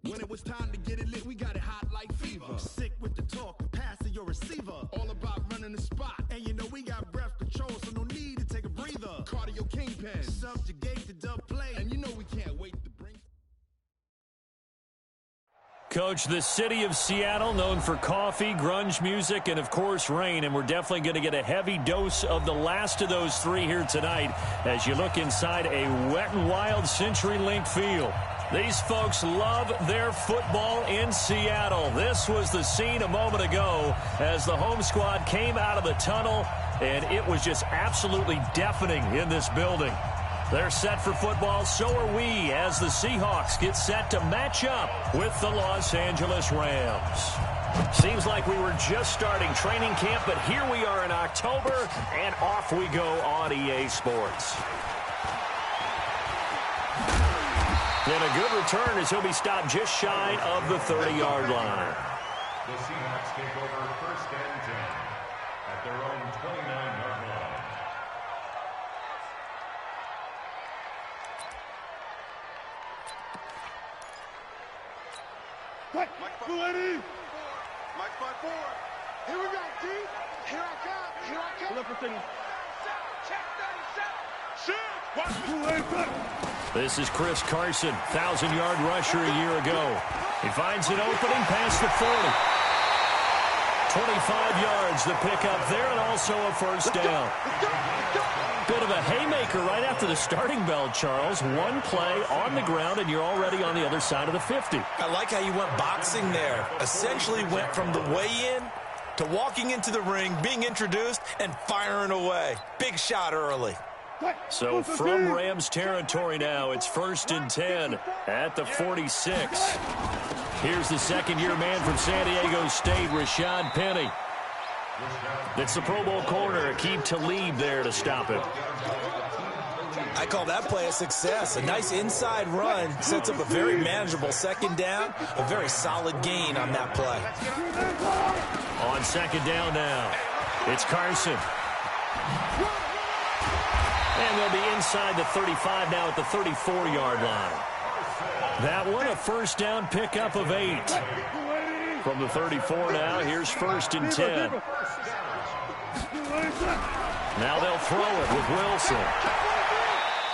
When it was time to get it lit, we got it hot like fever. Sick with the talk, passing your receiver. All about running the spot. And you know we got breath control, so no need to take a breather. Cardio kingpin, subjugate the dub play. And you know we can't wait to bring... Coach, the city of Seattle, known for coffee, grunge music, and, of course, rain. And we're definitely going to get a heavy dose of the last of those three here tonight as you look inside a Wet n Wild CenturyLink field. These folks love their football in Seattle. This was the scene a moment ago as the home squad came out of the tunnel, and it was just absolutely deafening in this building. They're set for football, so are we, as the Seahawks get set to match up with the Los Angeles Rams. Seems like we were just starting training camp, but here we are in October, and off we go on EA Sports. And a good return as he'll be stopped just shy of the 30-yard line. The Seahawks take over first and 10 at their own 29-yard line. Mike, Mike 5-4. Here we go, D. Here I come. Here I come. Look for things. Check 37. This is Chris Carson, 1,000-yard rusher a year ago. He finds an opening past the 40. 25 yards the pickup there, and also a first down. Bit of a haymaker right after the starting bell, Charles. One play on the ground, and you're already on the other side of the 50. I like how you went boxing there. Essentially went from the weigh-in to walking into the ring, being introduced, and firing away. Big shot early. So from Rams territory now, it's first and 10 at the 46. Here's the second-year man from San Diego State, Rashad Penny. It's the Pro Bowl corner, Aqib Talib there to stop it. I call that play a success. A nice inside run sets up a very manageable second down, a very solid gain on that play. On second down now, it's Carson. And they'll be inside the 35 now at the 34-yard line. That one, a first down pickup of 8. From the 34 now, here's first and 10. Now they'll throw it with Wilson.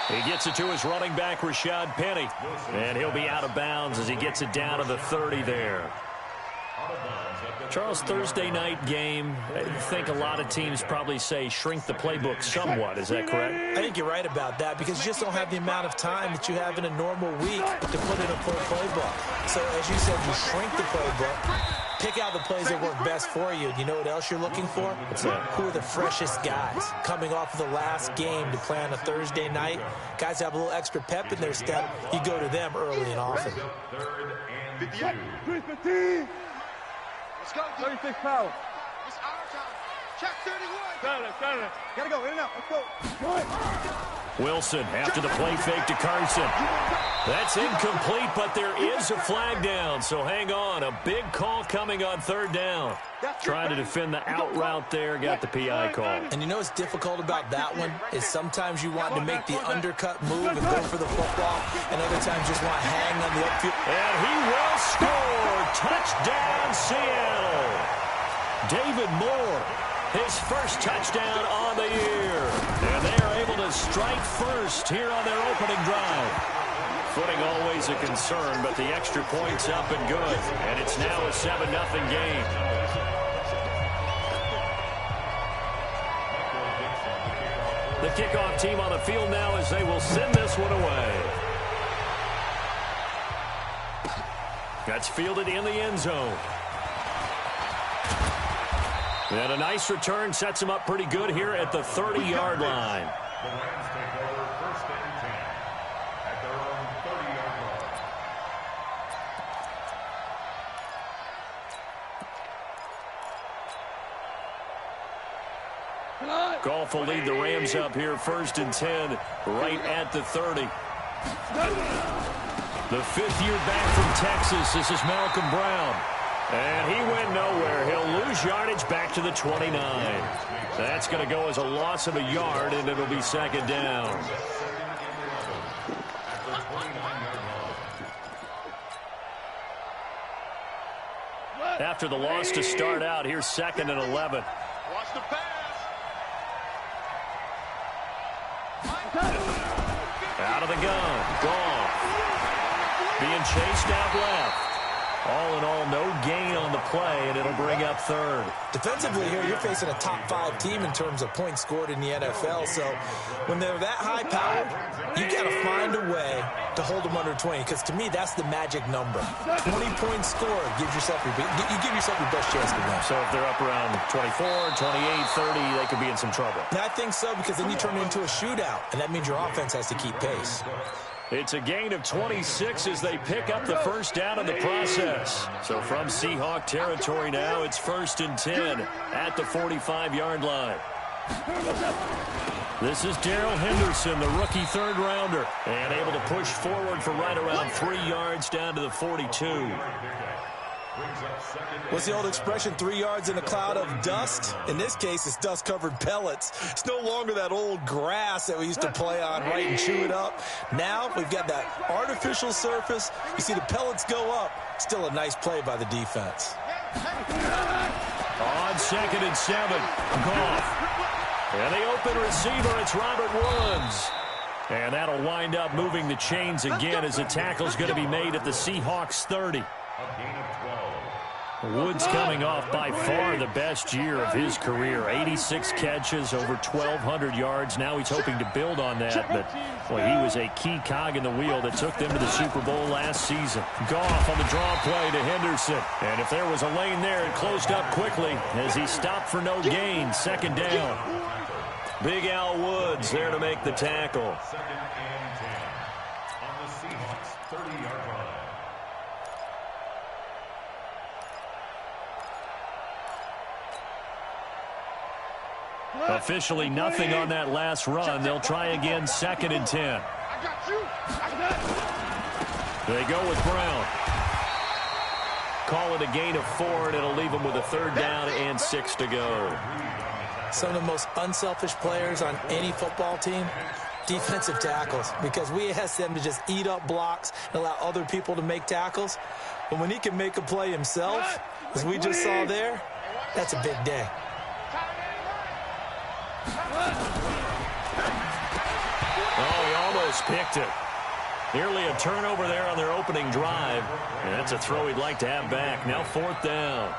He gets it to his running back, Rashad Penny. And he'll be out of bounds as he gets it down to the 30 there. Charles, Thursday night game, I think a lot of teams probably say shrink the playbook somewhat. Is that correct? I think you're right about that because you just don't have the amount of time that you have in a normal week to put in a full playbook. So, as you said, you shrink the playbook, pick out the plays that work best for you. You know what else you're looking for? What's that? Who are the freshest guys coming off of the last game to play on a Thursday night? Guys have a little extra pep in their step. You go to them early and often. Third and 2. Let's go, 36 power. It's our time. Check 31. Got it. Gotta go, in and out. Let's go. Wilson after the play fake to Carson. That's incomplete, but there is a flag down, so hang on. A big call coming on third down. Trying to defend the out route there, got the PI call. And you know what's difficult about that one is sometimes you want to make the undercut move and go for the football, and other times just want to hang on the upfield. And he will score. Touchdown, Seattle. David Moore, his first touchdown on the year. And they are able to strike first here on their opening drive. Footing always a concern, but the extra point's up and good. And it's now a 7-0 game. The kickoff team on the field now as they will send this one away. That's fielded in the end zone. And a nice return sets him up pretty good here at the 30-yard line. The Rams take over first and 10 at their own 30-yard line. Goff will lead the Rams up here first and 10 right at the 30. The fifth year back from Texas, this is Malcolm Brown. And he went nowhere. He'll lose yardage back to the 29. That's going to go as a loss of a yard, and it'll be second down. after the loss to start out. Here's 2nd and 11. Watch the pass. Out of the gun. Gone. Being chased out left. All in all, no gain on the play, and it'll bring up 3rd. Defensively here, you're facing a top 5 team in terms of points scored in the NFL. So when they're that high-powered, you got to find a way to hold them under 20. Because to me, that's the magic number. 20 points scored gives yourself you give yourself your best chance to win. So if they're up around 24, 28, 30, they could be in some trouble. And I think so, because then you turn it into a shootout, and that means your offense has to keep pace. It's a gain of 26 as they pick up the first down in the process. So from Seahawk territory now, it's 1st and 10 at the 45-yard line. This is Darrell Henderson, the rookie 3rd rounder, and able to push forward for right around 3 yards down to the 42. What's the old expression, 3 yards in a cloud of dust? In this case, it's dust-covered pellets. It's no longer that old grass that we used to play on, right, and chew it up. Now we've got that artificial surface. You see the pellets go up. Still a nice play by the defense. On 2nd and 7, Goff. And the open receiver, it's Robert Woods. And that'll wind up moving the chains again as the tackle's going to be made at the Seahawks 30. Woods coming off by far the best year of his career. 86 catches, over 1,200 yards. Now he's hoping to build on that, but boy, he was a key cog in the wheel that took them to the Super Bowl last season. Goff on the draw play to Henderson. And if there was a lane there, it closed up quickly as he stopped for no gain. 2nd down. Big Al Woods there to make the tackle. 2nd and 10 on the Seahawks 30-yard line. Officially nothing on that last run. They'll try again 2nd and 10. I got you. They go with Brown. Call it a gain of 4, and it'll leave them with a 3rd down and 6 to go. Some of the most unselfish players on any football team, defensive tackles, because we ask them to just eat up blocks and allow other people to make tackles. But when he can make a play himself, as we just saw there, that's a big day. Oh, he almost picked it. Nearly a turnover there on their opening drive. And that's a throw he'd like to have back. Now 4th down.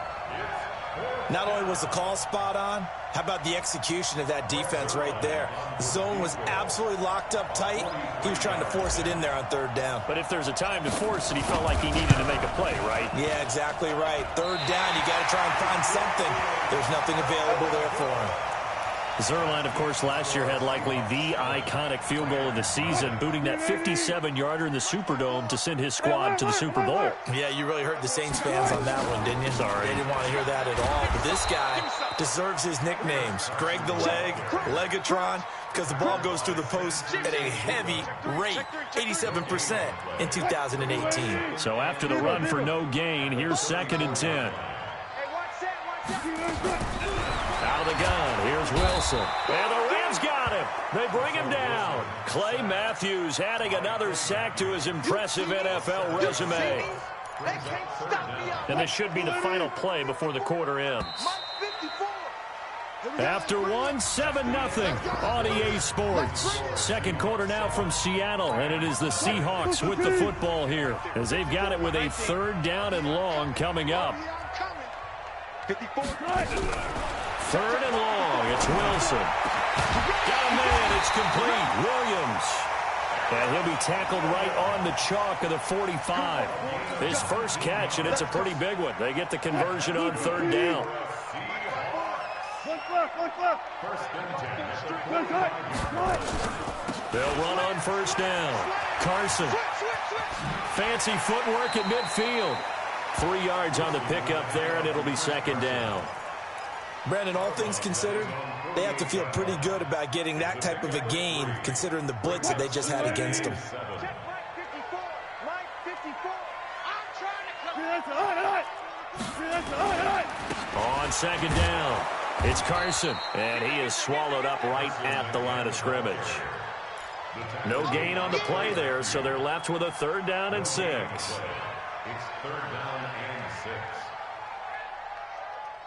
Not only was the call spot on, how about the execution of that defense right there? The zone was absolutely locked up tight. He was trying to force it in there on 3rd down. But if there's a time to force it, he felt like he needed to make a play, right? Yeah, exactly right. 3rd down, you got to try and find something. There's nothing available there for him. Zuerlein, of course, last year had likely the iconic field goal of the season, booting that 57-yarder in the Superdome to send his squad to the Super Bowl. Yeah, you really hurt the Saints fans on that one, didn't you? Sorry. They didn't want to hear that at all. But this guy deserves his nicknames. Greg the Leg, Legatron, because the ball goes through the post at a heavy rate, 87% in 2018. So after the run for no gain, here's 2nd and 10. Out of the gun, here's Wilson. And the Rams got him. They bring him down. Clay Matthews adding another sack to his impressive NFL resume. And this should be the final play before the quarter ends. After one, 7-0 on EA Sports. 2nd quarter now from Seattle, and it is the Seahawks with the football here as they've got it with a 3rd down and long coming up. 3rd and long, it's Wilson. Got a man, it's complete. Williams. And he'll be tackled right on the chalk of the 45. His first catch, and it's a pretty big one. They get the conversion on 3rd down. They'll run on 1st down. Carson. Fancy footwork at midfield. 3 yards on the pickup there, and it'll be 2nd down. Brandon, all things considered, they have to feel pretty good about getting that type of a gain, considering the blitz that they just had against them. On 2nd down, it's Carson, and he is swallowed up right at the line of scrimmage. No gain on the play there, so they're left with a 3rd down and 6. It's 3rd down and 6.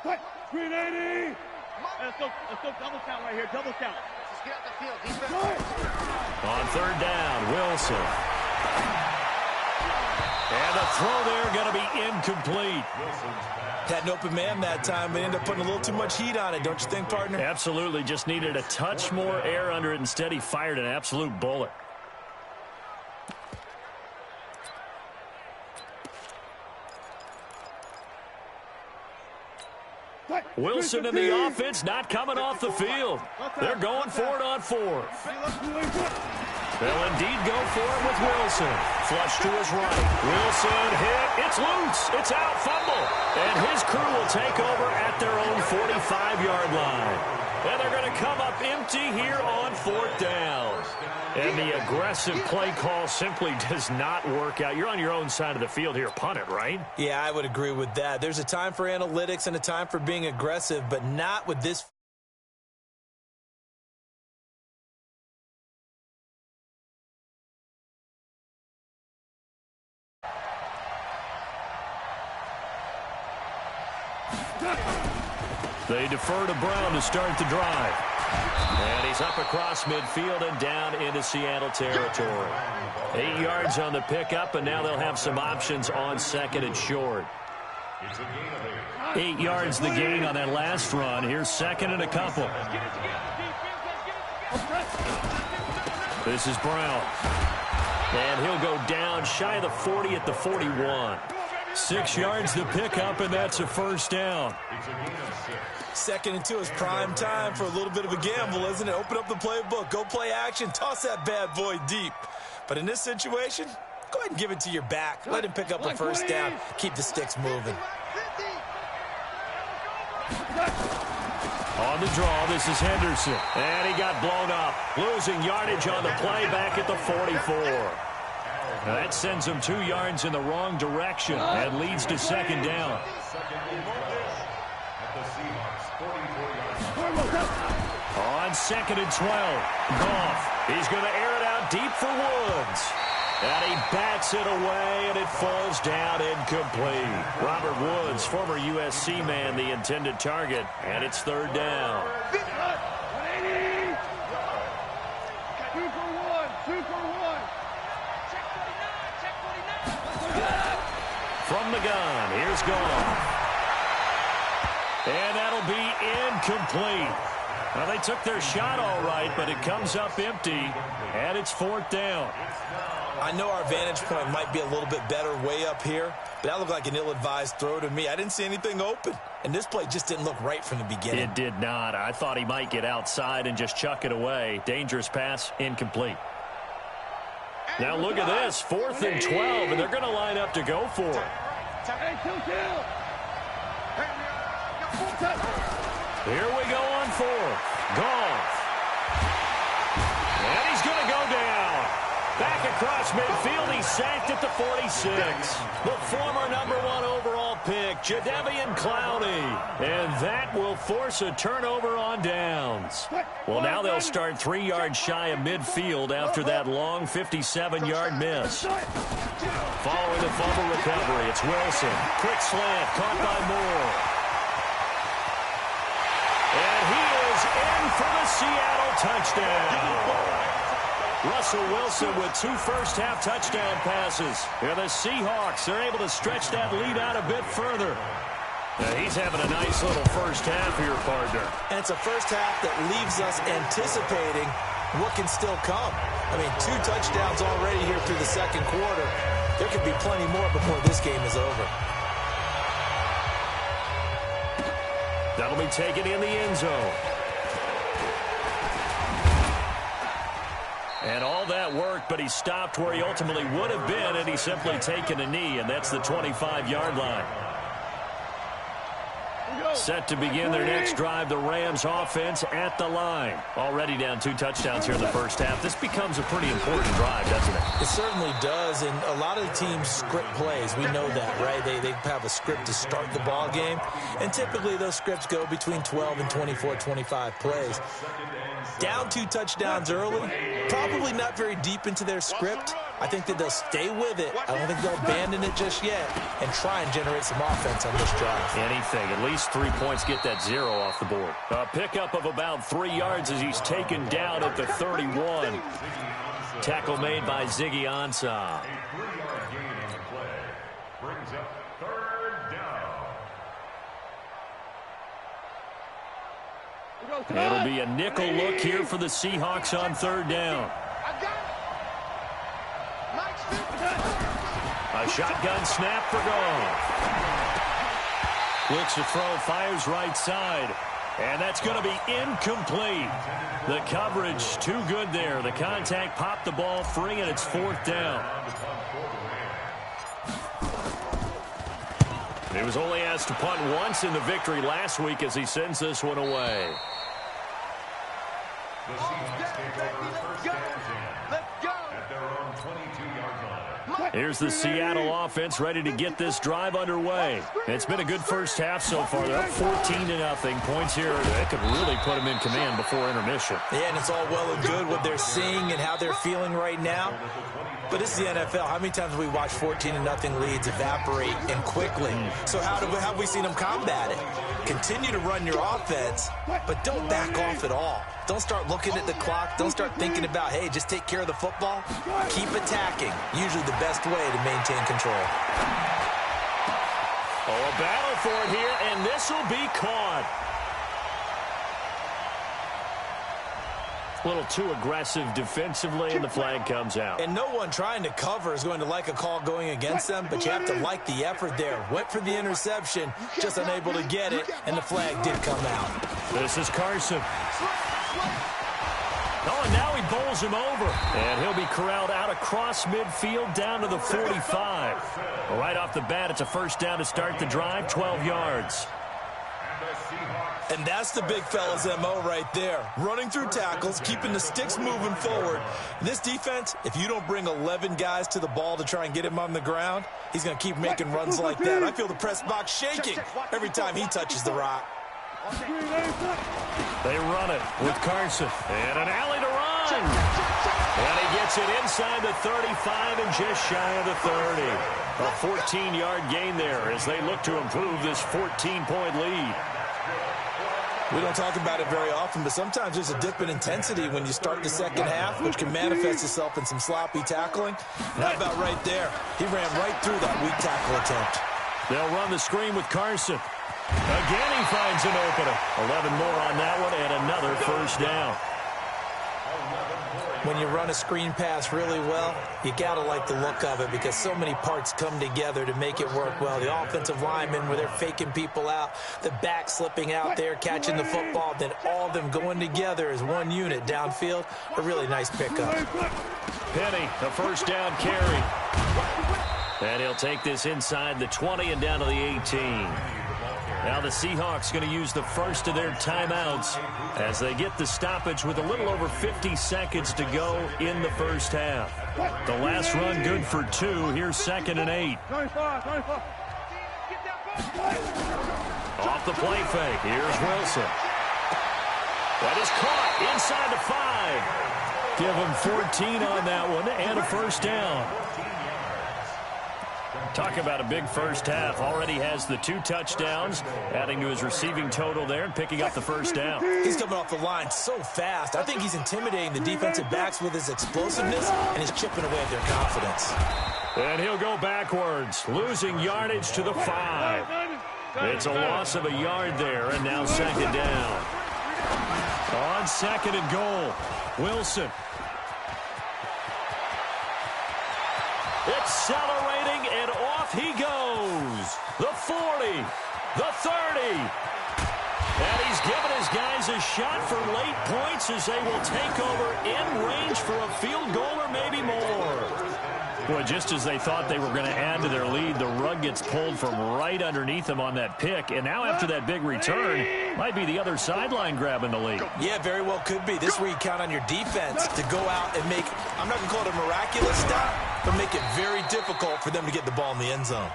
380. Let's go double count right here. Double count. Just get out the field. Defense. On third down, Wilson. And the throw there going to be incomplete. Had an open man that time, but ended up putting a little too much heat on it, don't you think, partner? Absolutely. Just needed a touch more air under it. Instead, he fired an absolute bullet. Wilson in the offense not coming off the field. They're going for it on fourth. They'll indeed go for it with Wilson. Flush to his right. Wilson hit. It's loose. It's out. Fumble. And his crew will take over at their own 45-yard line. And they're going to come up empty here on fourth down. And the aggressive play call simply does not work out. You're on your own side of the field here. Punt it, right? Yeah, I would agree with that. There's a time for analytics and a time for being aggressive, but not with this. They defer to Brown to start the drive. And he's up across midfield and down into Seattle territory. 8 yards on the pickup, and now they'll have some options on second and short. 8 yards the gain on that last run. Here's second and a couple. This is Brown. And he'll go down shy of the 40 at the 41. 6 yards the pickup, and that's a first down. Second and 2 is prime time for a little bit of a gamble, isn't it? Open up the playbook, go play action, toss that bad boy deep. But in this situation, go ahead and give it to your back. Let him pick up a first down. Keep the sticks moving. On the draw, this is Henderson. And he got blown up. Losing yardage on the play back at the 44. Now that sends him 2 yards in the wrong direction and leads to second down. On second and 12, Goff. He's going to air it out deep for Woods. And he bats it away, and it falls down incomplete. Robert Woods, former USC man, the intended target, and it's third down. 2 for 1. 2 for 1. Check 49. From the gun, here's Goff. And that'll be incomplete. Well, they took their shot all right, but it comes up empty, and it's fourth down. I know our vantage point might be a little bit better way up here, but that looked like an ill-advised throw to me. I didn't see anything open, and this play just didn't look right from the beginning. It did not. I thought he might get outside and just chuck it away. Dangerous pass, incomplete. Now look at this, 4th and 12, and they're going to line up to go for it. Here we go on fourth. Goff. And he's going to go down. Back across midfield, he's sacked at the 46. The former #1 overall pick, Jadeveon Clowney. And that will force a turnover on downs. Well, now they'll start 3 yards shy of midfield after that long 57-yard miss. Following the fumble recovery, it's Wilson. Quick slant, caught by Moore. And he is in for the Seattle touchdown. Russell Wilson with 2 first-half touchdown passes. And the Seahawks, they're able to stretch that lead out a bit further. Now he's having a nice little first half here, partner. And it's a first half that leaves us anticipating what can still come. I mean, 2 touchdowns already here through the second quarter. There could be plenty more before this game is over. That'll be taken in the end zone. And all that worked, but he stopped where he ultimately would have been, and he's simply taken a knee, and that's the 25-yard line. Set to begin their next drive, the Rams offense at the line. Already down 2 touchdowns here in the first half. This becomes a pretty important drive, doesn't it? It certainly does, and a lot of the teams script plays. We know that, right? They have a script to start the ball game, and typically those scripts go between 12 and 24, 25 plays. Down 2 touchdowns early, probably not very deep into their script, I think that they'll stay with it. I don't think they'll abandon it just yet and try and generate some offense on this drive. Anything. At least 3 points, get that 0 off the board. A pickup of about 3 yards as he's taken down at the 31. Tackle made by Ziggy Ansah. A 3-yard gain on the play brings up 3rd down. It'll be a nickel look here for the Seahawks on 3rd down. A shotgun snap for Goff. Looks to throw, fires right side. And that's going to be incomplete. The coverage too good there. The contact popped the ball free, and it's 4th down. He was only asked to punt once in the victory last week as he sends this one away. The Seahawks take over 1st and 10 at their own 22-yard line. Here's the Seattle offense ready to get this drive underway. It's been a good first half so far. They're up 14-0. Points here that could really put them in command before intermission. Yeah, and it's all well and good what they're seeing and how they're feeling right now. But it's the NFL. How many times have we watched 14-0 leads evaporate and quickly? So how have we seen them combat it? Continue to run your offense, but don't back off at all. Don't start looking at the clock. Don't start thinking about, hey, just take care of the football. Keep attacking. Usually the best way to maintain control. Oh, a battle for it here, and this will be caught. A little too aggressive defensively, and the flag comes out. And no one trying to cover is going to like a call going against them, but you have to like the effort there. Went for the interception, just unable to get it, and the flag did come out. This is Carson. Oh, and now he bowls him over. And he'll be corralled out across midfield down to the 45. Right off the bat, it's a 1st down to start the drive, 12 yards. And that's the big fella's MO right there. Running through tackles, keeping the sticks moving forward. This defense, if you don't bring 11 guys to the ball to try and get him on the ground, he's going to keep making runs like that. I feel the press box shaking every time he touches the rock. They run it with Carson. And an alley to run. And he gets it inside the 35 and just shy of the 30. A 14-yard gain there as they look to improve this 14-point lead. We don't talk about it very often, but sometimes there's a dip in intensity when you start the second half, which can manifest itself in some sloppy tackling. And how about right there? He ran right through that weak tackle attempt. They'll run the screen with Carson. Again, he finds an opening. 11 more on that one, and another 1st down. When you run a screen pass really well, you got to like the look of it because so many parts come together to make it work well. The offensive linemen, where they're faking people out, the back slipping out there, catching the football, then all of them going together as one unit downfield. A really nice pickup. Penny, a 1st down carry. And he'll take this inside the 20 and down to the 18. Now the Seahawks going to use the first of their timeouts as they get the stoppage with a little over 50 seconds to go in the first half. The last run good for 2. Here's 2nd and 8. Off the play fake. Here's Wilson. That is caught inside the 5. Give him 14 on that one and a 1st down. Talk about a big first half. Already has the 2 touchdowns, adding to his receiving total there and picking up the 1st down. He's coming off the line so fast. I think he's intimidating the defensive backs with his explosiveness, and he's chipping away at their confidence. And he'll go backwards, losing yardage to the 5. It's a loss of a yard there, and now 2nd down. On 2nd and goal, Wilson. Accelerating, and off he goes. The 40, the 30. And he's given his guys a shot for late points as they will take over in range for a field goal or maybe more. Boy, just as they thought they were going to add to their lead, the rug gets pulled from right underneath them on that pick. And now after that big return, might be the other sideline grabbing the lead. Yeah, very well could be. This is where you count on your defense to go out and make, I'm not going to call it a miraculous stop, but make it very difficult for them to get the ball in the end zone.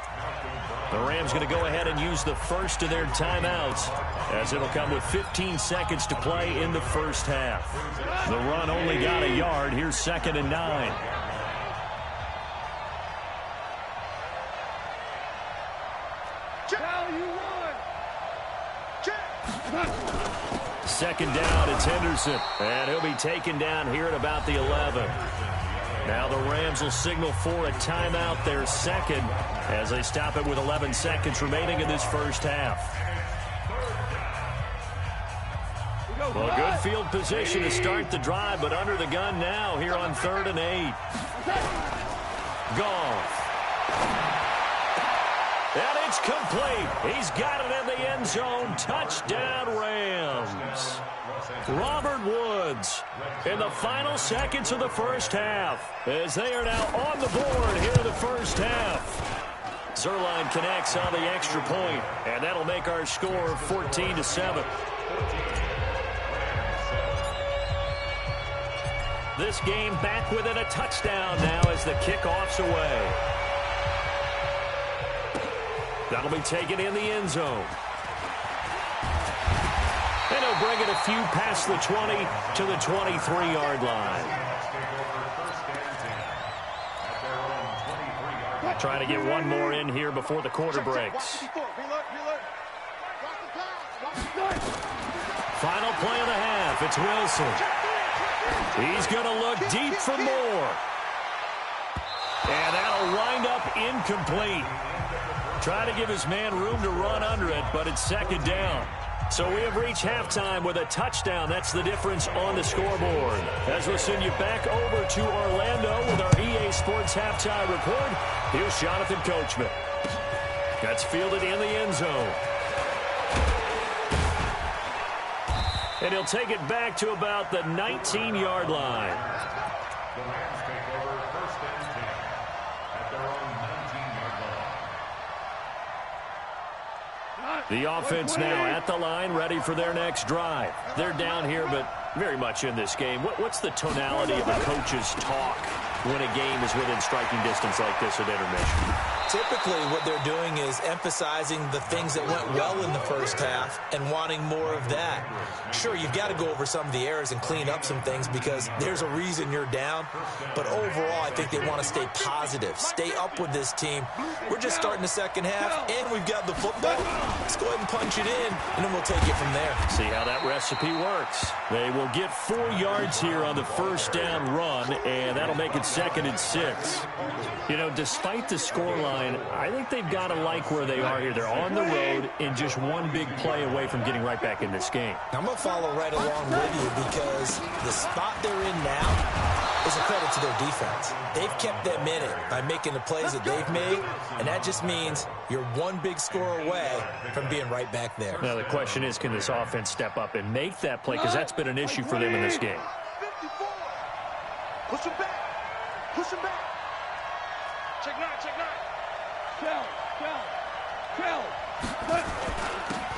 The Rams going to go ahead and use the first of their timeouts as it'll come with 15 seconds to play in the first half. The run only got a yard. Here's 2nd and 9. Second down, it's Henderson. And he'll be taken down here at about the 11. Now the Rams will signal for a timeout, their second, as they stop it with 11 seconds remaining in this first half. Well, good field position to start the drive, but under the gun now here on 3rd and 8. Goff. And it's complete. He's got it in the end zone. Touchdown, Rams. Robert Woods in the final seconds of the first half as they are now on the board here in the first half. Zerline connects on the extra point, and that'll make our score 14-7. This game back within a touchdown now as the kickoff's away. That'll be taken in the end zone. And he'll bring it a few past the 20 to the 23-yard line. Trying to get one more in here before the quarter breaks. Final play of the half. It's Wilson. He's going to look deep for more. And that'll wind up incomplete. Try to give his man room to run under it, but it's second down. So we have reached halftime with a touchdown. That's the difference on the scoreboard. As we'll send you back over to Orlando with our EA Sports Halftime Report, here's Jonathan Coachman. That's fielded in the end zone. And he'll take it back to about the 19-yard line. The Rams take over 1st and 10 at their own 19-yard line. The offense now at the line, ready for their next drive. They're down here, but very much in this game. What's the tonality of the coach's talk when a game is within striking distance like this at intermission? Typically, what they're doing is emphasizing the things that went well in the first half and wanting more of that. Sure, you've got to go over some of the errors and clean up some things because there's a reason you're down. But overall, I think they want to stay positive, stay up with this team. We're just starting the second half, and we've got the football. Let's go ahead and punch it in, and then we'll take it from there. See how that recipe works. They will get 4 yards here on the first down run, and that'll make it 2nd and 6. You know, despite the scoreline, I think they've got to like where they are here. They're on the road and just one big play away from getting right back in this game. I'm going to follow right along with you because the spot they're in now is a credit to their defense. They've kept them in it by making the plays that they've made, and that just means you're one big score away from being right back there. Now, the question is, can this offense step up and make that play? Because that's been an issue for them in this game. 54. Push him back. Push him back. Check 9, check 9.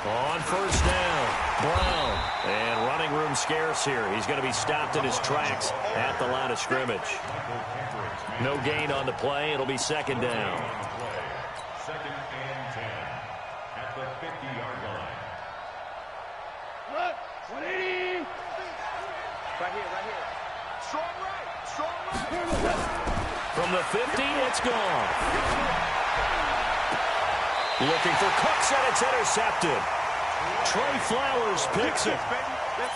On first down, Brown. And running room scarce here. He's going to be stopped in his tracks at the line of scrimmage. No gain on the play. It'll be 2nd down. 2nd and 10 at the 50-yard line. 180. Right here. Strong right. From the 50, it's gone. Looking for Cooks, and it's intercepted. Trey Flowers picks it.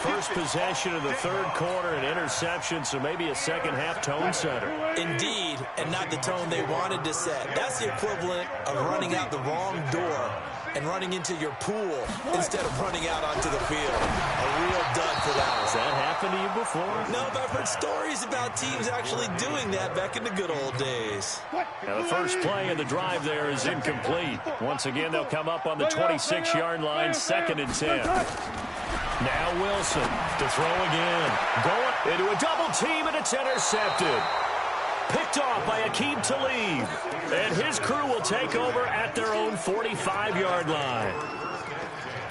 First possession of the 3rd quarter, an interception, so maybe a second-half tone setter. Indeed, and not the tone they wanted to set. That's the equivalent of running out the wrong door and running into your pool instead of running out onto the field. A real dud for that one. Has that happened to you before? No, but I've heard stories about teams actually doing that back in the good old days. Now the first play of the drive there is incomplete. Once again, they'll come up on the 26-yard line, 2nd and 10. Now Wilson to throw again. Going into a double team, and it's intercepted. Picked off by Aqib Talib. And his crew will take over at their own 45-yard line.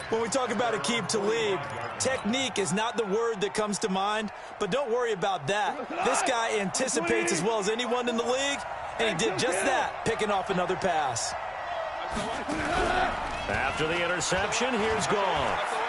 When we talk about Aqib Talib, technique is not the word that comes to mind, but don't worry about that. This guy anticipates as well as anyone in the league, and he did just that, picking off another pass. After the interception, here's Goff.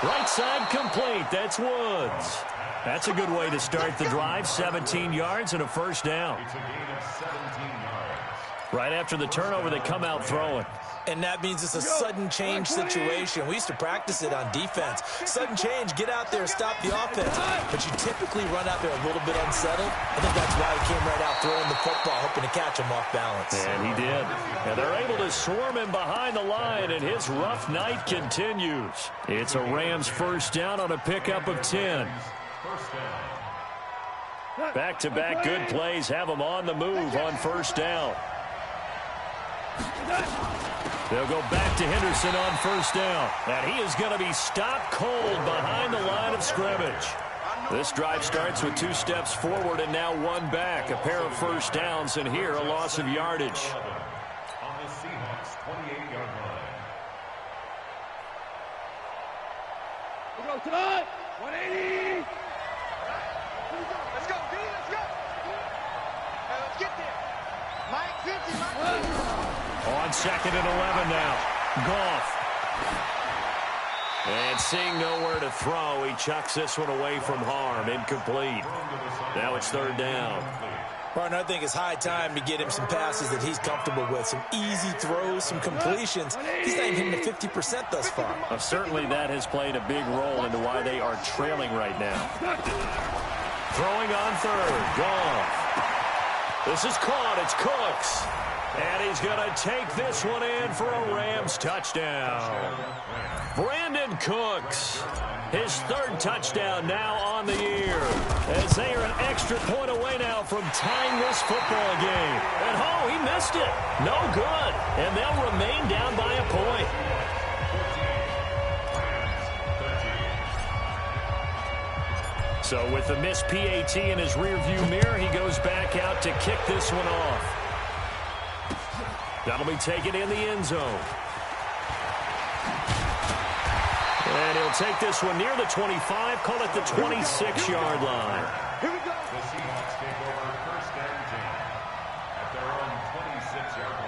Right side complete. That's Woods. That's a good way to start the drive. 17 yards and a first down. It's a gain of 17 yards. Right after the turnover, they come out throwing. And that means it's a sudden change situation. We used to practice it on defense. Sudden change, get out there, stop the offense. But you typically run out there a little bit unsettled. I think that's why he came right out throwing the football, hoping to catch him off balance. And he did. And they're able to swarm him behind the line, and his rough night continues. It's a Rams first down on a pickup of 10. Back-to-back good plays have them on the move on first down. They'll go back to Henderson on first down. And he is going to be stopped cold behind the line of scrimmage. This drive starts with 2 steps forward and now 1 back. A pair of first downs, and here a loss of yardage. On the Seahawks 28-yard line. We go tonight. 180. Let's go, D. Let's go. Let's get there. Mike 50, Mike 50. On 2nd and 11 now. Goff. And seeing nowhere to throw, he chucks this one away from harm. Incomplete. Now it's 3rd down. Partner, I think it's high time to get him some passes that he's comfortable with. Some easy throws, some completions. He's not even hitting the 50% thus far. Certainly that has played a big role into why they are trailing right now. Throwing on 3rd. Goff. This is caught. It's Cooks. And he's going to take this one in for a Rams touchdown. Brandon Cooks, his 3rd touchdown now on the year, as they are an extra point away now from tying this football game. And oh, he missed it. No good. And they'll remain down by a point. So with the missed PAT in his rearview mirror, he goes back out to kick this one off. That'll be taken in the end zone. And he'll take this one near the 25, call it the 26-yard line. Here we go. The Seahawks take over 1st and 10 at their own 26-yard line.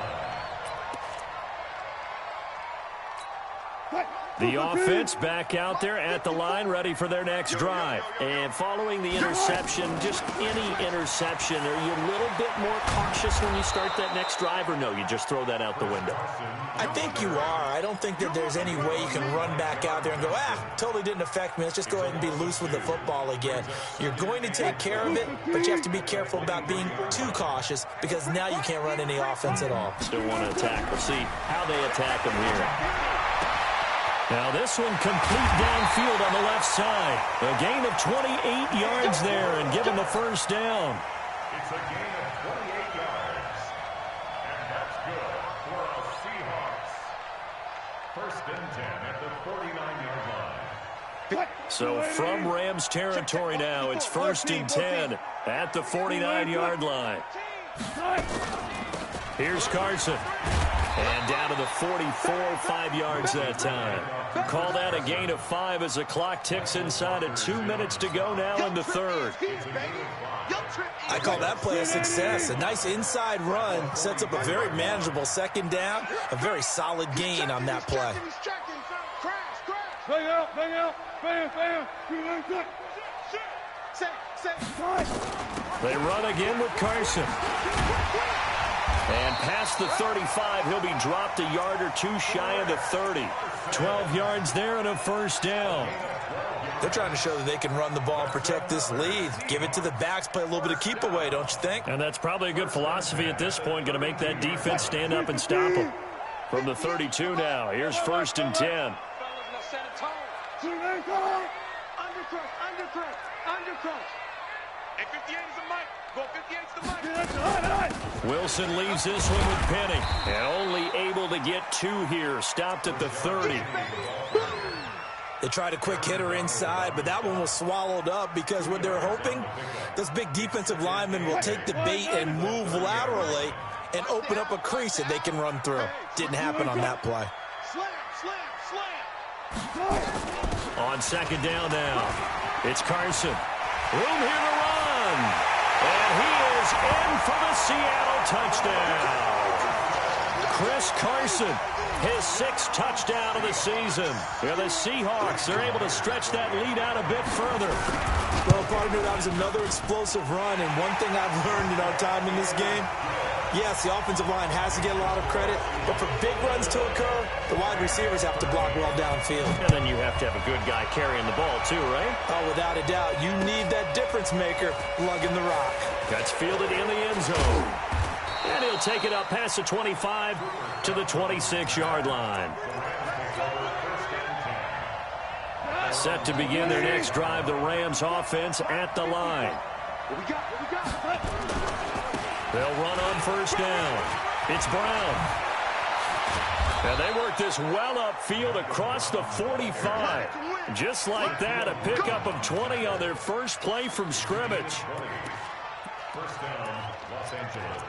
The offense back out there at the line, ready for their next drive. And following the interception, just any interception, are you a little bit more cautious when you start that next drive, or no, you just throw that out the window? I think you are. I don't think that there's any way you can run back out there and go, totally didn't affect me. Let's just go ahead and be loose with the football again. You're going to take care of it, but you have to be careful about being too cautious because now you can't run any offense at all. Still want to attack. We'll see how they attack them here. Now this one complete downfield on the left side. A gain of 28 yards there and given the first down. It's a gain of 28 yards. And that's good for our Seahawks. 1st and 10 at the 49-yard line. So from Rams territory now, it's 1st and 10 at the 49-yard line. Here's Carson. And down to the 44, 5 yards that time. Call that a gain of 5 as the clock ticks inside of 2 minutes to go now in the 3rd. I call that play a success. A nice inside run sets up a very manageable 2nd down. A very solid gain on that play. Bang out, bang out, bang, bang. They run again with Carson. And past the 35, he'll be dropped a yard or 2 shy of the 30. 12 yards there and a first down. They're trying to show that they can run the ball and protect this lead. Give it to the backs, play a little bit of keep away, don't you think? And that's probably a good philosophy at this point, going to make that defense stand up and stop them. From the 32 now, here's 1st and 10. Hey, 58 is the mic. Go 58 is the mic. Wilson leaves this one with Penny. And only able to get 2 here. Stopped at the 30. They tried a quick hitter inside, but that one was swallowed up because what they're hoping, those big defensive linemen will take the bait and move laterally and open up a crease that they can run through. Didn't happen on that play. On 2nd down now, it's Carson. Room here to run. And he is in for the Seattle touchdown. Chris Carson, his 6th touchdown of the season. Yeah, the Seahawks are able to stretch that lead out a bit further. Well, partner, that was another explosive run, and one thing I've learned in our time in this game, Yes, the offensive line has to get a lot of credit, but for big runs to occur, the wide receivers have to block well downfield. And then you have to have a good guy carrying the ball too, right? Oh, without a doubt. You need that difference maker lugging the rock. That's fielded in the end zone. And he'll take it up past the 25 to the 26-yard line. Set to begin their next drive, the Rams offense at the line. They'll run on first down. It's Brown. And they work this well upfield across the 45. Just like that, a pickup of 20 on their first play from scrimmage. First down, Los Angeles.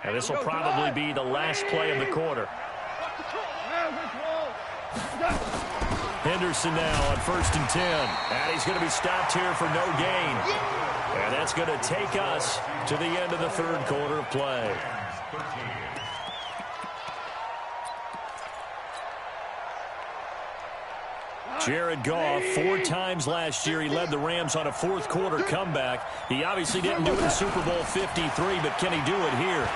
And this will probably be the last play of the quarter. Henderson now on 1st and 10. And he's going to be stopped here for no gain. And that's going to take us to the end of the third quarter of play. Jared Goff, 4 times last year, he led the Rams on a fourth quarter comeback. He obviously didn't do it in Super Bowl 53, but can he do it here?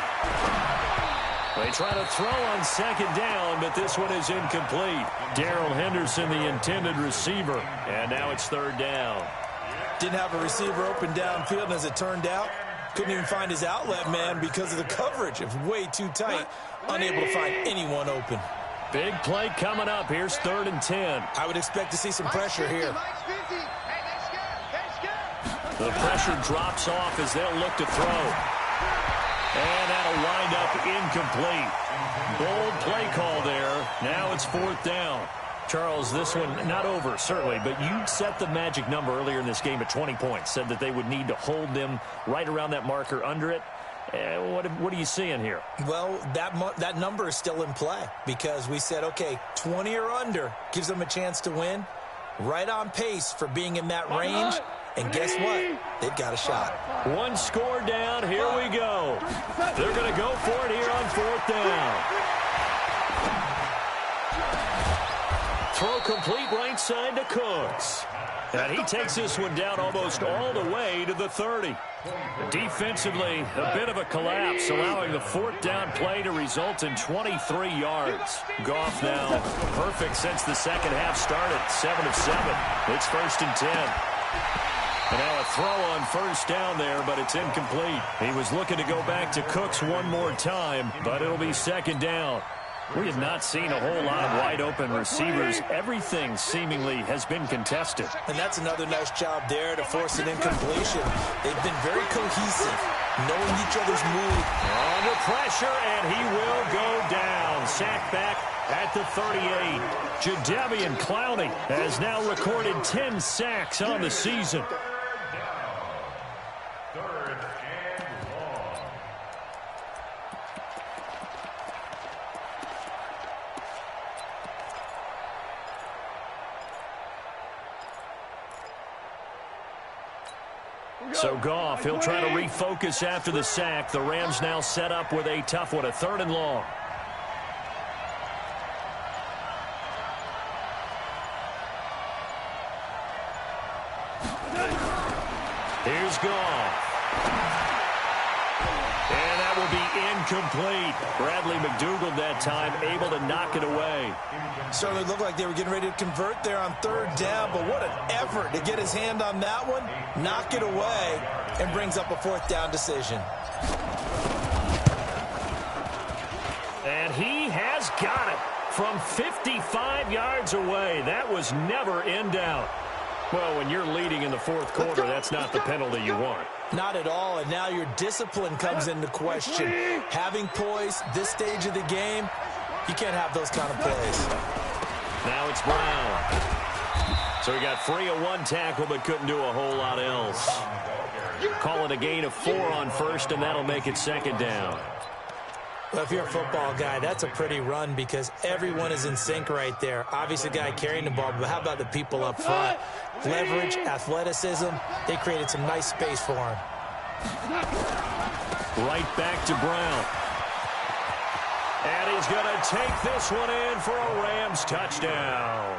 They try to throw on second down, but this one is incomplete. Darrell Henderson, the intended receiver, and now it's third down. Didn't have a receiver open downfield, and as it turned out, couldn't even find his outlet man because of the coverage. It was way too tight, unable to find anyone open. Big play coming up. Here's 3rd and 10. I would expect to see some pressure here. The pressure drops off as they'll look to throw. And that'll wind up incomplete. Bold play call there. Now it's 4th down. Charles, this one not over, certainly, but you set the magic number earlier in this game at 20 points. Said that they would need to hold them right around that marker under it. What are you seeing here? Well, that number is still in play because we said, okay, 20 or under gives them a chance to win. Right on pace for being in that range. And guess what? They've got a shot. One score down. Here we go. They're going to go for it here on 4th down. Throw complete right side to Cooks. And he takes this one down almost all the way to the 30. Defensively, a bit of a collapse, allowing the 4th down play to result in 23 yards. Goff now perfect since the second half started, 7 of 7. It's 1st and 10. And now a throw on first down there, but it's incomplete. He was looking to go back to Cooks one more time, but it'll be 2nd down. We have not seen a whole lot of wide-open receivers. Everything seemingly has been contested. And that's another nice job there to force an incompletion. They've been very cohesive, knowing each other's move. Under pressure, and he will go down. Sacked back at the 38. Jadeveon Clowney has now recorded 10 sacks on the season. So Goff, he'll try to refocus after the sack. The Rams now set up with a tough one, a 3rd and long. Here's Goff. And that will be incomplete. Bradley McDougald that time able to knock it away. Certainly looked like they were getting ready to convert there on 3rd down, but what an effort to get his hand on that one, knock it away, and brings up a 4th down decision. And he has got it from 55 yards away. That was never in doubt. Well, when you're leading in the 4th quarter, that's not the penalty you want. Not at all, and now your discipline comes into question. Having poise this stage of the game, you can't have those kind of plays. Now it's Brown. So he got free of 1 tackle, but couldn't do a whole lot else. Call it a gain of 4 on first, and that'll make it 2nd down. Well, if you're a football guy, that's a pretty run because everyone is in sync right there. Obviously, the guy carrying the ball, but how about the people up front? Leverage, athleticism, they created some nice space for him. Right back to Brown. And he's going to take this one in for a Rams touchdown.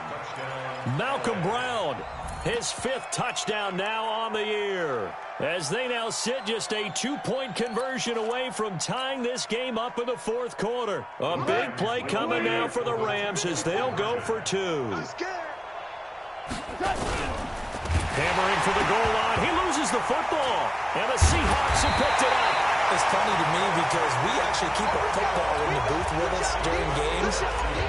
Malcolm Brown his 5th touchdown now on the year. As they now sit just a 2-point conversion away from tying this game up in the 4th quarter. A big play coming now for the Rams as they'll go for 2. Hammering for the goal line. He loses the football. And the Seahawks have picked it up. It's funny to me because we actually keep a football in the booth with us during games.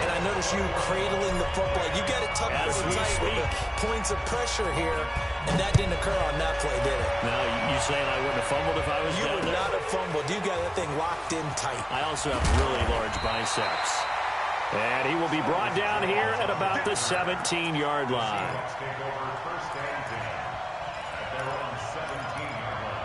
And I notice you cradling the football. You got it tucked pretty tight with the points of pressure here. And that didn't occur on that play, did it? No, you saying I wouldn't have fumbled if I was You down would there? not have fumbled. You got that thing locked in tight. I also have really large biceps. And he will be brought down here at about the 17-yard line. Take over first and 10 at their own 17-yard line.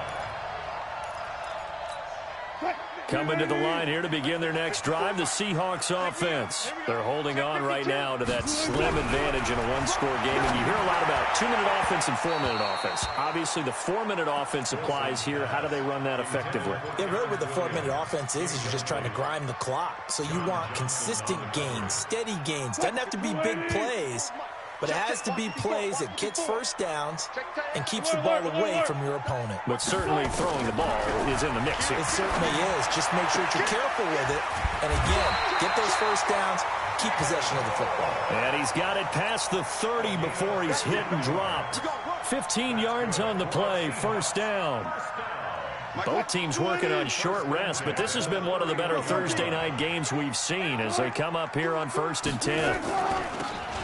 Coming to the line here to begin their next drive, the Seahawks offense. They're holding on right now to that slim advantage in a one-score game. And you hear a lot about 2-minute offense and 4-minute offense. Obviously, the 4-minute offense applies here. How do they run that effectively? Yeah, really what the 4-minute offense is you're just trying to grind the clock. So you want consistent gains, steady gains. Doesn't have to be big plays, but it has to be plays that gets first downs and keeps the ball away from your opponent. But certainly throwing the ball is in the mix here. It certainly is. Just make sure that you're careful with it. And again, get those first downs, keep possession of the football. And he's got it past the 30 before he's hit and dropped. 15 yards on the play, first down. Both teams working on short rest, but this has been one of the better Thursday night games we've seen as they come up here on 1st and 10.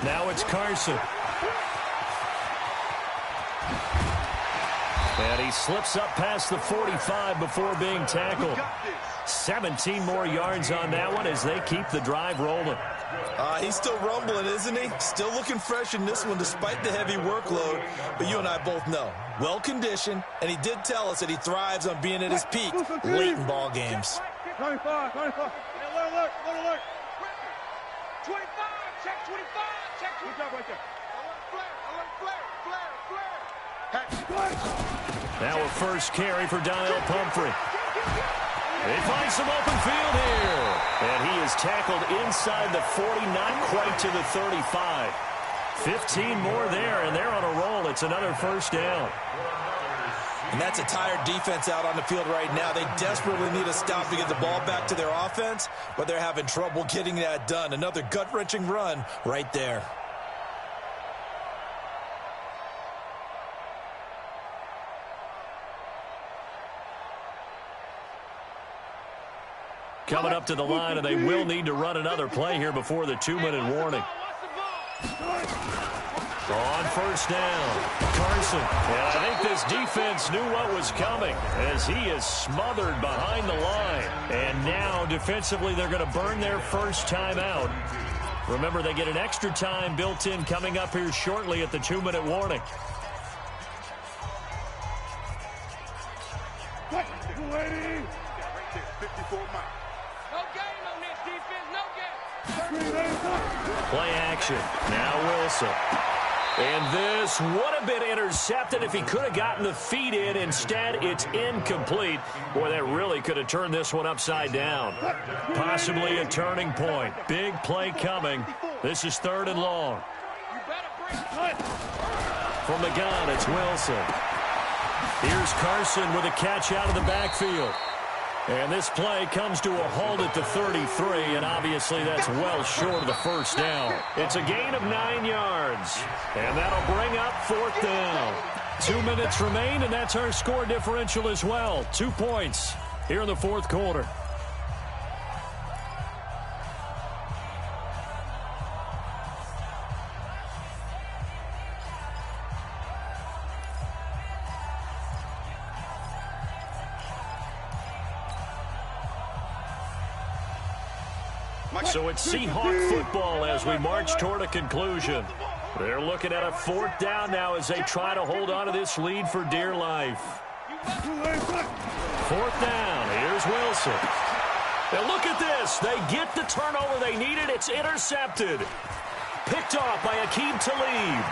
Now it's Carson. And he slips up past the 45 before being tackled. 17 more yards on that one as they keep the drive rolling. He's still rumbling, isn't he? Still looking fresh in this one despite the heavy workload. But you and I both know, well-conditioned, and he did tell us that he thrives on being at his peak late in ball games. 25. Alert. 25. Check 25. Check 25. Good job right there. Alert, flare. Now a first carry for Donnell Pumphrey. They find some open field here. And he is tackled inside the 40, not quite to the 35. 15 more there, and they're on a roll. It's another first down. And that's a tired defense out on the field right now. They desperately need a stop to get the ball back to their offense, but they're having trouble getting that done. Another gut-wrenching run right there. Coming up to the line, and they will need to run another play here before the 2-minute warning. On first down, Carson. And I think this defense knew what was coming as he is smothered behind the line. And now, defensively, they're going to burn their first timeout. Remember, they get an extra time built in coming up here shortly at the 2-minute warning. Ready? 54 miles. No game on this defense. No game. Play action. Now Wilson. And this would have been intercepted if he could have gotten the feet in. Instead, it's incomplete. Boy, that really could have turned this one upside down. Possibly a turning point. Big play coming. This is 3rd and long. From the gun, it's Wilson. Here's Carson with a catch out of the backfield. And this play comes to a halt at the 33, and obviously that's well short of the first down. It's a gain of 9 yards, and that'll bring up 4th down. 2 minutes remain, and that's our score differential as well. 2 points here in the 4th quarter. So it's Seahawk football as we march toward a conclusion. They're looking at a 4th down now as they try to hold on to this lead for dear life. 4th down. Here's Wilson. And look at this. They get the turnover they needed. It's intercepted. Picked off by Aqib Talib.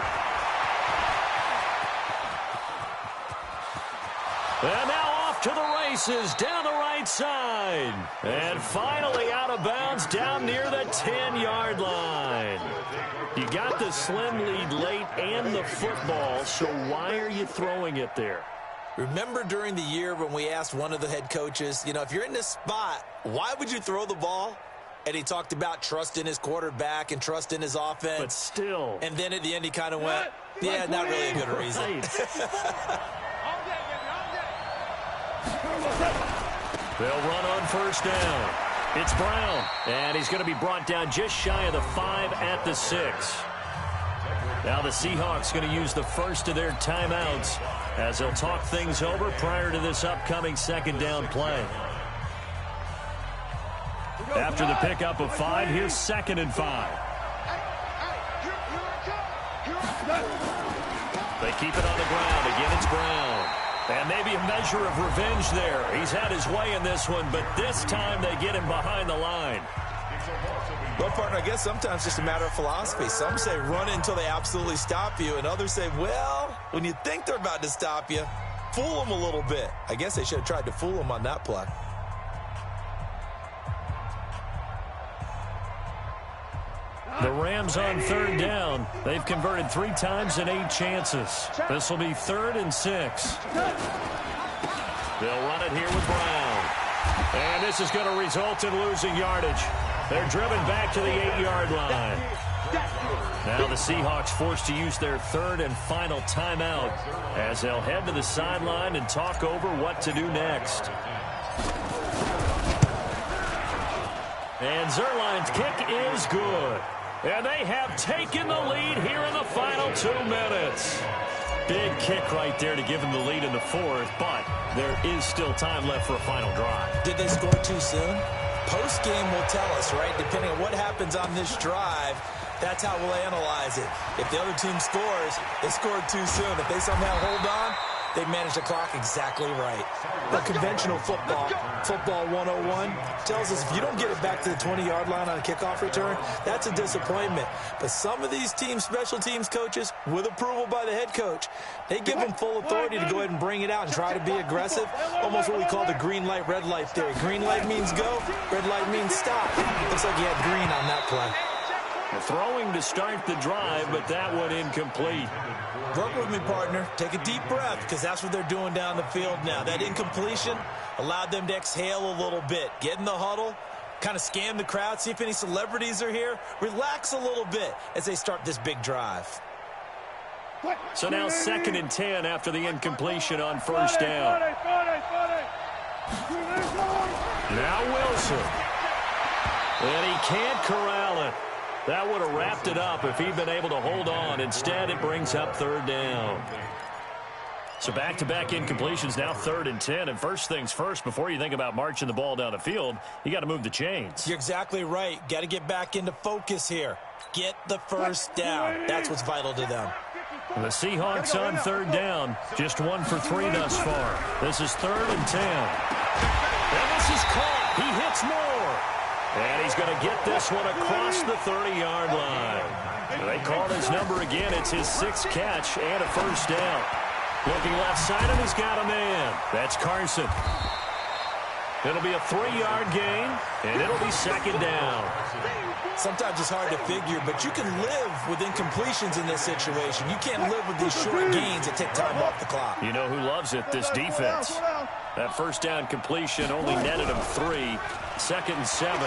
And now off to the races down the right side. And finally out of bounds down near the 10-yard line. You got the slim lead late and the football, so why are you throwing it there? Remember during the year when we asked one of the head coaches, you know, if you're in this spot, why would you throw the ball? And he talked about trust in his quarterback and trust in his offense. But still. And then at the end he kind of went, yeah, not really a good reason. They'll run on first down. It's Brown, and he's going to be brought down just shy of the 5 at the 6. Now the Seahawks going to use the first of their timeouts as they'll talk things over prior to this upcoming second down play. After the pickup of 5, here's 2nd and 5. They keep it on the ground. Again, it's Brown. And maybe a measure of revenge there. He's had his way in this one, but this time they get him behind the line. Well, partner, I guess sometimes it's just a matter of philosophy. Some say run until they absolutely stop you, and others say, well, when you think they're about to stop you, fool them a little bit. I guess they should have tried to fool them on that play. The Rams on 3rd down. They've converted 3 times in 8 chances. This will be 3rd and 6. They'll run it here with Brown. And this is going to result in losing yardage. They're driven back to the 8-yard line. Now the Seahawks forced to use their 3rd and final timeout as they'll head to the sideline and talk over what to do next. And Zerline's kick is good. And they have taken the lead here in the final 2 minutes. Big kick right there to give them the lead in the 4th, but there is still time left for a final drive. Did they score too soon? Post-game will tell us, right? Depending on what happens on this drive, that's how we'll analyze it. If the other team scores, they scored too soon. If they somehow hold on, they manage the clock exactly right. But conventional football 101, tells us if you don't get it back to the 20-yard line on a kickoff return, that's a disappointment. But some of these teams, special teams coaches, with approval by the head coach, they give them full authority to go ahead and bring it out and try to be aggressive, almost what we call the green light, red light theory. Green light means go, red light means stop. Looks like he had green on that play. Throwing to start the drive, but that one incomplete. Work with me, partner. Take a deep breath, because that's what they're doing down the field now. That incompletion allowed them to exhale a little bit. Get in the huddle, kind of scan the crowd, see if any celebrities are here. Relax a little bit as they start this big drive. So now 2nd and 10 after the incompletion on first down. Now Wilson. And he can't corral it. That would have wrapped it up if he'd been able to hold on. Instead, it brings up 3rd down. So back-to-back incompletions, now 3rd and 10. And first things first, before you think about marching the ball down the field, you got to move the chains. You're exactly right. Got to get back into focus here. Get the first down. That's what's vital to them. The Seahawks on 3rd down, just 1 for 3 thus far. This is 3rd and 10. And this is caught. He hits more. And he's going to get this one across the 30-yard line. They called his number again. It's his 6th catch and a first down. Looking left side, and he's got a man. That's Carson. It'll be a 3-yard gain, and it'll be 2nd down. Sometimes it's hard to figure, but you can live with incompletions in this situation. You can't live with these short gains that take time off the clock. You know who loves it? This defense. That first down completion only netted him 3. 2nd and 7.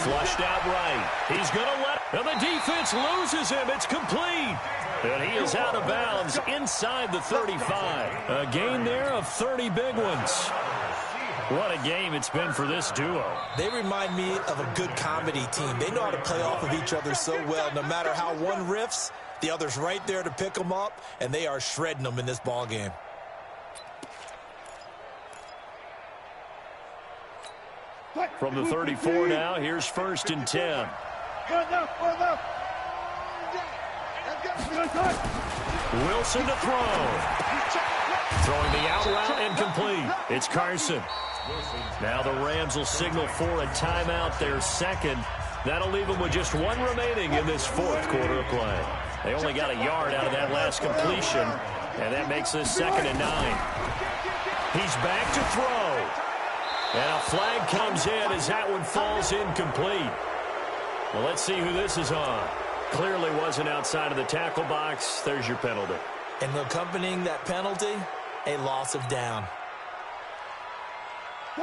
Flushed out right. He's going to let... And the defense loses him. It's complete. And he is out of bounds inside the 35. A gain there of 30 big ones. What a game it's been for this duo. They remind me of a good comedy team. They know how to play off of each other so well. No matter how one riffs, the other's right there to pick them up, and they are shredding them in this ball game. From the 34 now, here's 1st and 10. Wilson to throw. Throwing the out route and complete. It's Carson. Now the Rams will signal for a timeout, their 2nd. That'll leave them with just 1 remaining in this 4th quarter of play. They only got a yard out of that last completion, and that makes this 2nd and 9. He's back to throw. And a flag comes in as that one falls incomplete. Well, let's see who this is on. Clearly wasn't outside of the tackle box. There's your penalty. And accompanying that penalty, a loss of down.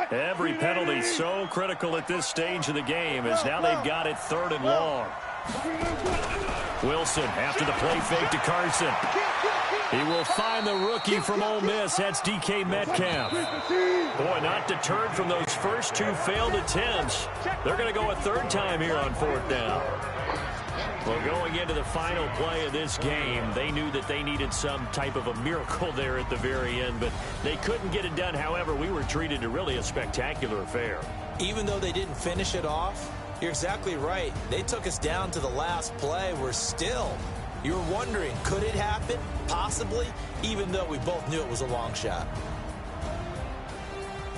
Every penalty so critical at this stage of the game as now they've got it 3rd and long. Wilson after the play fake to Carson. He will find the rookie from Ole Miss. That's DK Metcalf. Boy, not deterred from those first 2 failed attempts. They're going to go a 3rd time here on 4th down. Well, going into the final play of this game, they knew that they needed some type of a miracle there at the very end, but they couldn't get it done. However, we were treated to really a spectacular affair. Even though they didn't finish it off, you're exactly right. They took us down to the last play. We're still, you were wondering, could it happen? Possibly, even though we both knew it was a long shot.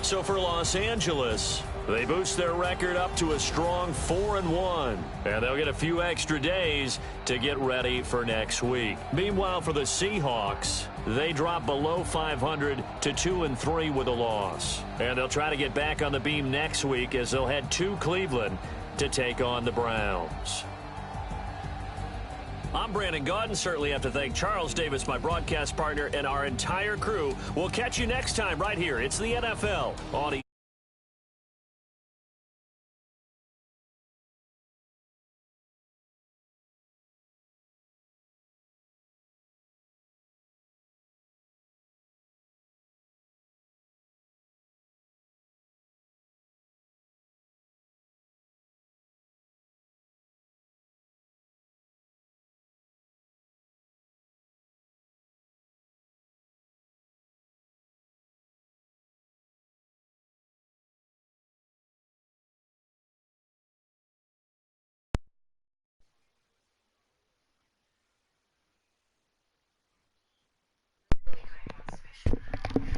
So for Los Angeles, they boost their record up to a strong 4-1, and they'll get a few extra days to get ready for next week. Meanwhile, for the Seahawks, they drop below 500 to 2-3 with a loss, and they'll try to get back on the beam next week as they'll head to Cleveland to take on the Browns. I'm Brandon Gaudin. Certainly have to thank Charles Davis, my broadcast partner, and our entire crew. We'll catch you next time right here. It's the NFL on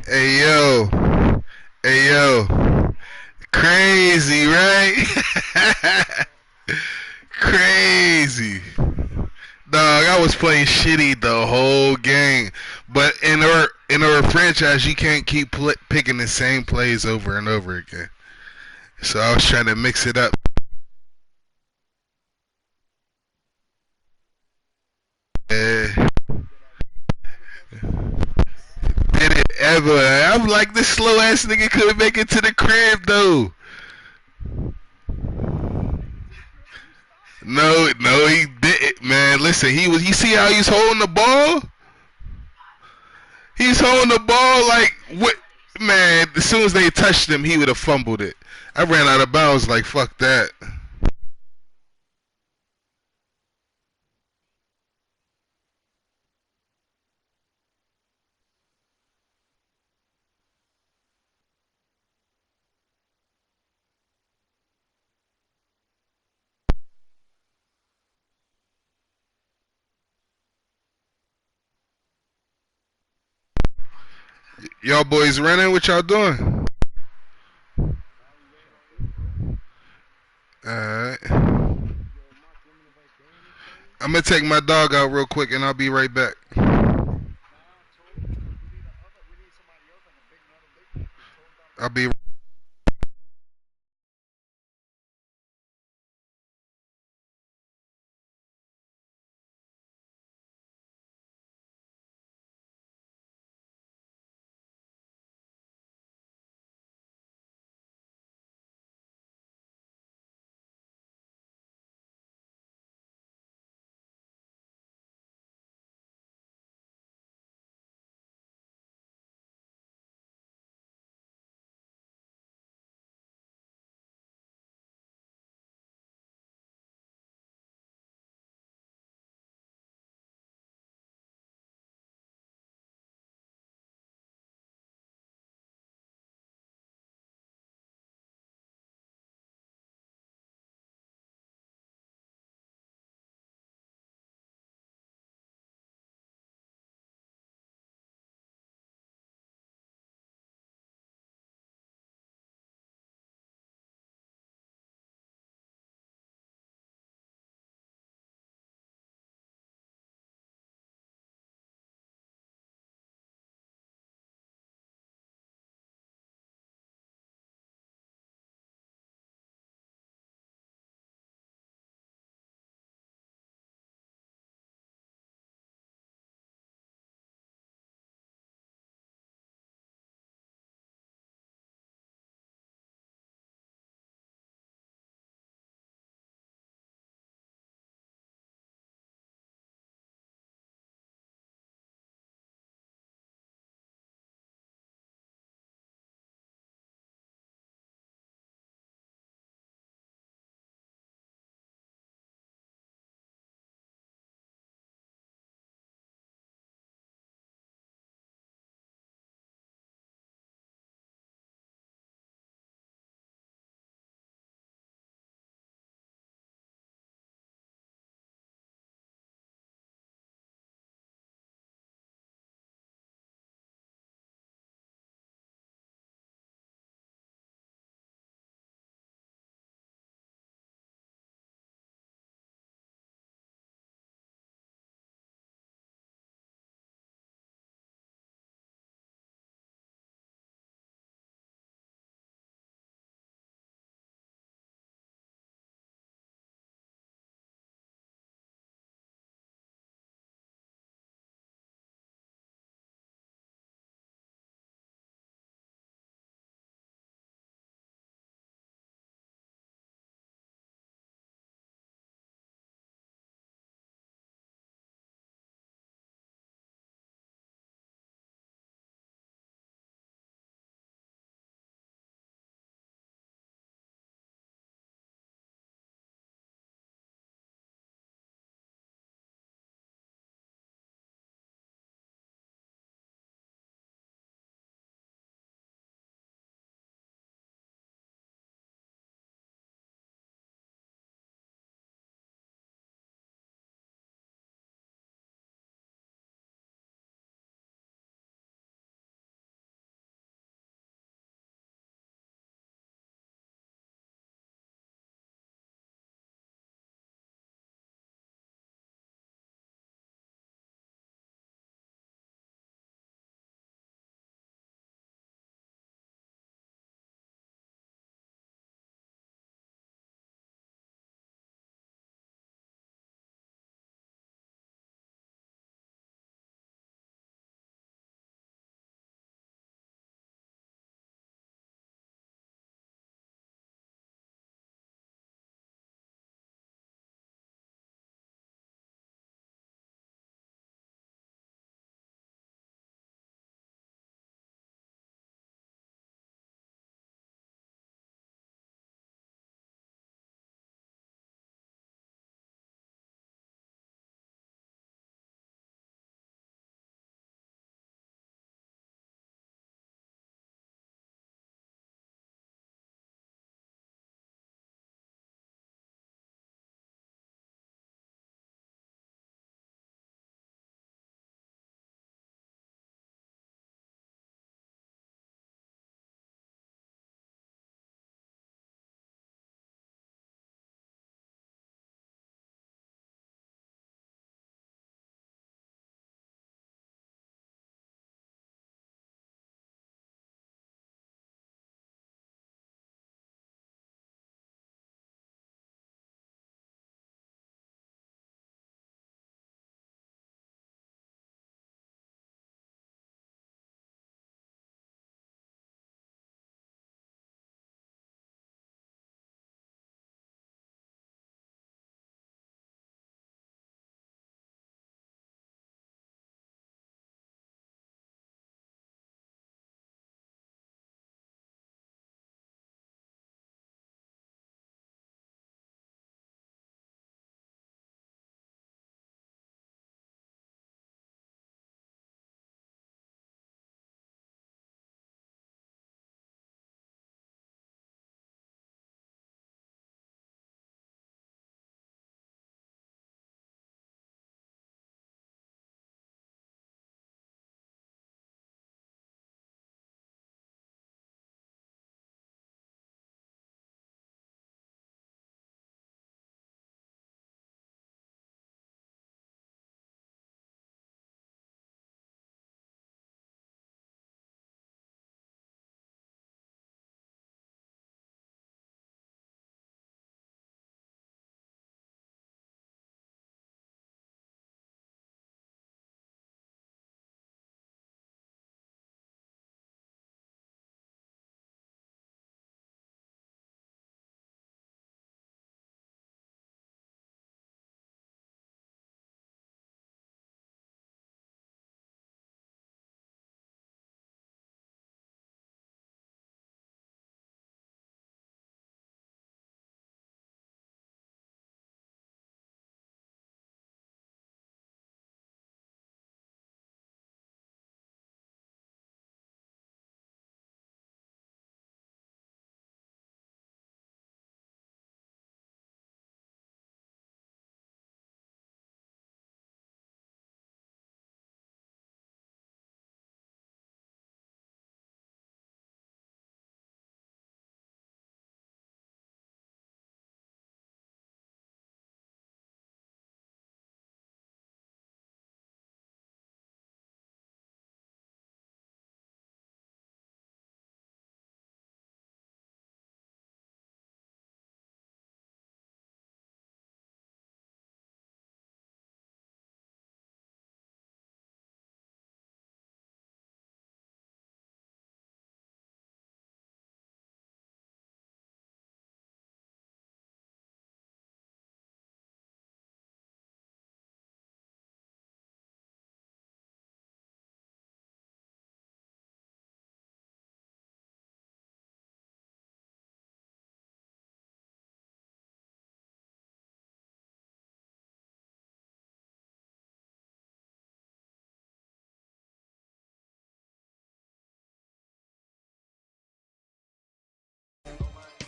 Hey yo, hey yo, crazy, right? Crazy. Dog, I was playing shitty the whole game, but in our franchise, you can't keep picking the same plays over and over again. So I was trying to mix it up. Uh, did it ever? I'm like, this slow ass nigga couldn't make it to the crib though. No, he didn't, man. Listen, you see how he's holding the ball? He's holding the ball like, what? Man, as soon as they touched him, he would have fumbled it. I ran out of bounds like, fuck that. Y'all boys running? What y'all doing? Alright. I'm going to take my dog out real quick and I'll be right back. I'll be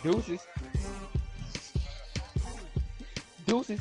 Deuces. Deuces.